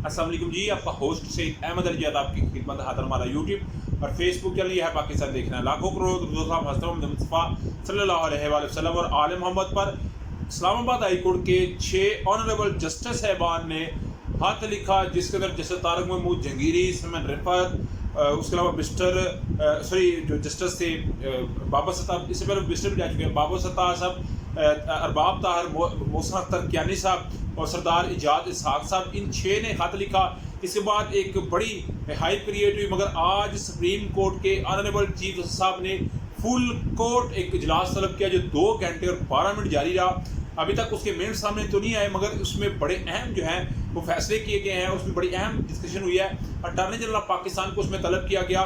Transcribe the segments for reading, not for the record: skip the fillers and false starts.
अस्सलाम वालेकुम जी, आपका होस्ट सईद अहमद अली जाद आपकी खिदमत हाजिर। हमारा यूट्यूब और फेसबुक चैनल ये है पाकिस्तान देखना। लाखों करोड़ मुस्तफ़ा सल्लल्लाहु अलैहि वसल्लम और आले मोहम्मद पर इस्लामाबाद हाई कोर्ट के 6 ऑनरेबल जस्टिस साहबान ने हाथ लिखा, जिसके अंदर जस्टिस तारक महमूद जंगीरी, समन रिफत, उसके अलावा जो जस्टिस थे बाबर सत्तार, इससे पहले बिस्टर भी जा चुके हैं, बाबर सत्तार साहब, अरबाब ताहर, मोहसिन अख्तर कियानी साहब और सरदार इजाद इसहाक साहब, इन 6 ने खत लिखा। इसके बाद एक बड़ी हाई पीरियड हुई, मगर आज सुप्रीम कोर्ट के ऑनरेबल चीफ जस्टिस साहब ने फुल कोर्ट एक इजलास तलब किया जो 2 घंटे और 12 मिनट जारी रहा। अभी तक उसके मिनट सामने तो नहीं आए, मगर उसमें बड़े अहम जो हैं वो फैसले किए गए हैं, उसमें बड़ी अहम डिस्कशन हुई है। अटॉर्नी जनरल ऑफ पाकिस्तान को उसमें तलब किया गया।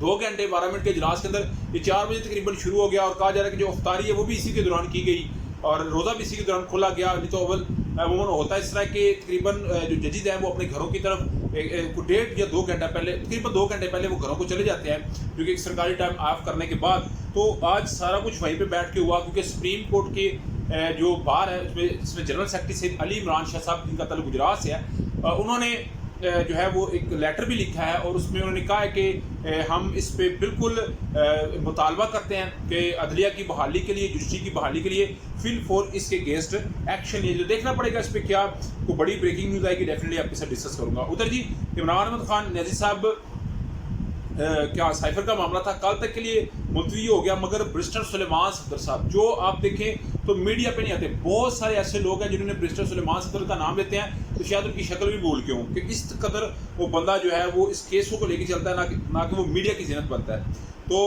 2 घंटे 12 मिनट के इजलास के अंदर ये 4 बजे तकरीबन शुरू हो गया और कहा जा रहा है कि जो अफ्तारी है वो भी इसी के दौरान की गई और रोज़ा भी इसी के दौरान खोला गया। नहीं तो अमूमन होता है इस तरह के तकरीबन जो जजेज हैं वो अपने घरों की तरफ 1.5 या 2 घंटा पहले, तकरीबन 2 घंटे पहले वो घरों को चले जाते हैं, क्योंकि सरकारी टाइम ऑफ करने के बाद। तो आज सारा कुछ वहीं पे बैठ के हुआ, क्योंकि सुप्रीम कोर्ट के जो बार है इसमें जनरल सेक्रेटरी सैयद अली इमरान शाह साहब, जिनका तल्लुक गुजरात से है, उन्होंने जो है वो एक लेटर भी लिखा है और उसमें उन्होंने कहा है कि हम इस पे बिल्कुल मुतालबा करते हैं कि अदलिया की बहाली के लिए, जुडिशरी की बहाली के लिए फिल फॉर इसके अगेंस्ट एक्शन लिए। जो देखना पड़ेगा इस पर क्या कोई बड़ी ब्रेकिंग न्यूज़ आएगी, डेफिनेटली आपके साथ डिस्कस करूँगा। उधर जी इमरान अहमद खान नज़ीर साहब क्या साइफर का मामला था, कल तक के लिए मुलतवी हो गया, मगर बैरिस्टर सुलेमान सफदर साहब जो आप देखें तो मीडिया पे नहीं आते। बहुत सारे ऐसे लोग हैं जिन्होंने बैरिस्टर सुलेमान सफदर का नाम लेते हैं तो शायद उनकी शक्ल भी भूल के हों कि इस कदर वो बंदा जो है वो इस केसों को लेकर चलता है, ना कि वो मीडिया की जिन्नत बनता है। तो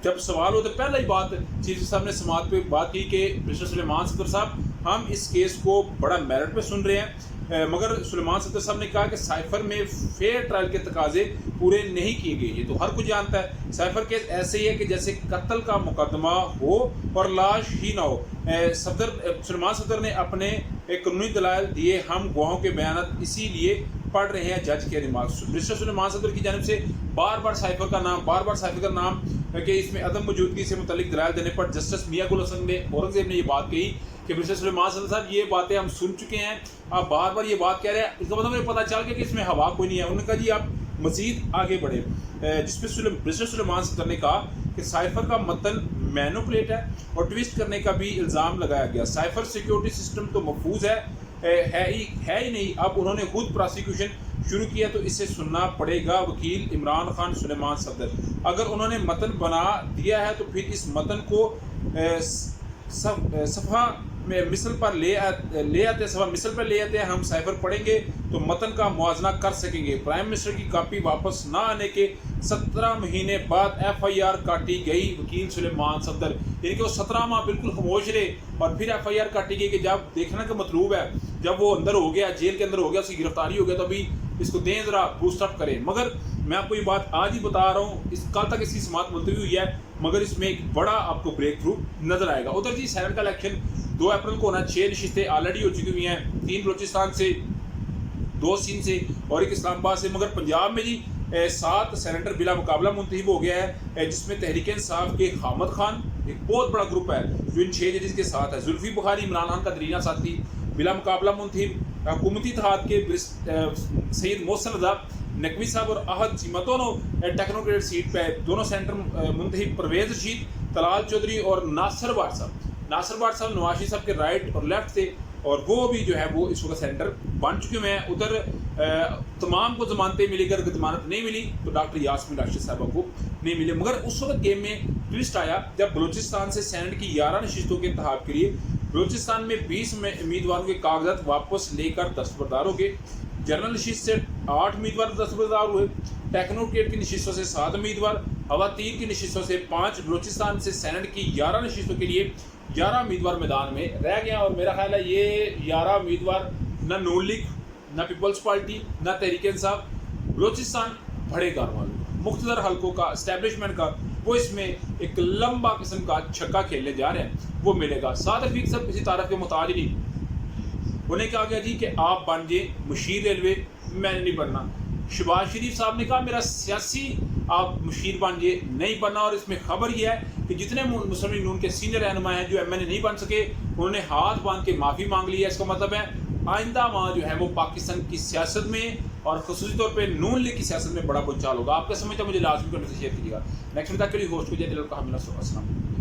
जब सवाल हो तो पहला ही बात चीफ साहब ने समात पे बात की कि बैरिस्टर सुलेमान सफदर साहब हम इस केस को बड़ा मेरिट पे सुन रहे हैं, मगर सुलेमान सफदर साहब ने कहा कि साइफर में फेयर ट्रायल के तकाजे पूरे नहीं किए गए। ये तो हर कोई जानता है, साइफर केस ऐसे ही है कि जैसे कत्ल का मुकदमा हो और लाश ही ना हो। सुलेमान सफदर ने अपने एक कानूनी दलाइल दिए, हम गवाहों के बयान इसीलिए पढ़ रहे हैं जज के रिमार्क। बैरिस्टर सुलेमान सफदर की जानिब से बार बार साइफर का नाम कि इसमें अदम मौजूदगी से मुतल्लिक दलाइल देने पर जस्टिस मियां गुल हसन ने औरंगजेब ने ये बात कही कि बैरिस्टर सुलेमान सफदर साहब ये बातें हम सुन चुके हैं, आप बार बार ये बात कह रहे हैं, इसका मतलब मुझे पता चल गया कि इसमें हवा कोई नहीं है। उन्होंने कहा जी आप मजीद आगे बढ़े, जिसपे बैरिस्टर सुलेमान सफदर ने कहा कि साइफर का मतन मैनिपुलेट है और ट्विस्ट करने का भी इल्ज़ाम लगाया गया। साइफर सिक्योरिटी सिस्टम तो महफूज है ही नहीं, अब उन्होंने खुद प्रोसिक्यूशन शुरू किया तो इसे सुनना पड़ेगा वकील इमरान खान सुलेमान सफदर। अगर उन्होंने मतन बना दिया है तो फिर इस मतन को सफ़ा में मिसल पर ले आते हैं, हम साइफर पढ़ेंगे तो मतन का मुआजना कर सकेंगे। प्राइम मिनिस्टर की कॉपी वापस ना आने के 17 महीने बाद FIR काटी गई, वकील सुलेमान सफदर, यानी कि वो 17 माह बिल्कुल खामोश रहे और फिर FIR काटी गई कि जब देखना का मतलब है जब वो अंदर हो गया, जेल के अंदर हो गया, उसकी गिरफ्तारी हो गया, तो अभी इसको दें ज़रा बूस्टअप करें। मगर मैं आपको ये बात आज ही बता रहा हूँ, इस कल तक इसकी समात मुलतवी हुई है, मगर इसमें एक बड़ा आपको ब्रेक थ्रू नजर आएगा। उधर जी सेनेट का इलेक्शन 2 अप्रैल को होना, 6 नशिस्तें ऑलरेडी हो चुकी हुई हैं, 3 बलोचिस्तान से, 2 सिंध से और 1 इस्लामाबाद से। मगर पंजाब में जी 7 सेनेटर बिला मुकाबला मुंतखब हो गया है, जिसमें तहरीक इंसाफ के हामिद खान एक बहुत बड़ा ग्रुप है जो इन 6 जजेस के साथ है। जुल्फी बुखारी इमरान खान का दरीना साथी बिला मुकाबला मुंतखब, हुकूमती इत्तेहाद के सैयद मोहसिन रजा नकवी साहब और अहद चीमा दोनों टेक्नोक्रेट सीट पे, दोनों सेंटर मुंतखब परवेज रशीद, तलाल चौधरी और नासिर बाट साहब नवाज शरीफ साहब के राइट और लेफ्ट थे और वो भी जो है वो इस वक्त सेंटर बन चुके हुए हैं। उधर तमाम को जमानतें मिली, अगर जमानत नहीं मिली तो डॉक्टर यास्मीन राशिद साहबा को नहीं मिले। मगर उस वक्त गेम में ट्विस्ट आया जब बलूचिस्तान से सेनेट की 11 नशिस्तों के इंतखाब के लिए बलूचिस्तान में 20 उम्मीदवारों के कागजात वापस लेकर दस्तबरदार हो गए। जनरल नशिस्त से 8 उम्मीदवार दस्तबरदार हुए, टेक्नोक्रेट की नशिस्तों से 7 उम्मीदवार, खवातीन की नशिस्तों से 5, बलूचिस्तान से सेनेट की 11 नशिस्तों के लिए 11 उम्मीदवार मैदान में रह गया। और मेरा ख्याल है ये 11 उम्मीदवार न नून लीग, न पीपल्स पार्टी, न तहरीक इंसाफ, बलूचिस्तान बड़े कारवां मुख्तलिफ हल्कों का इस्टेब्लिशमेंट का वो इसमें एक लंबा किस्म का छक्का खेलने जा रहे हैं, वो मिलेगा। साद रफीक साहब किसी तारीफ के मोहताज नहीं, उन्हें कहा गया जी कि आप बन जाए मुशीर रेलवे, मैंने नहीं बनना। शहबाज शरीफ साहब ने कहा मेरा सियासी आप मुशीर बन जाए, नहीं बनना। और इसमें खबर यह है कि जितने मुस्लिम लीग नून के सीनियर रहनुमा हैं जो MNA नहीं बन सके, उन्होंने हाथ बांध के माफ़ी मांग ली है। इसका मतलब है آئندہ ماہ جو ہے وہ پاکستان کی سیاست میں اور خصوصی طور پہ نون لیگ کی سیاست میں بڑا بنچال ہوگا. آپ کا سمجھتا ہے مجھے لازمی کرنے سے شیئر کیجیے گا. نیکسٹ تک کے لیے ہوسٹ کو جے دل کا حاملہ. السلام.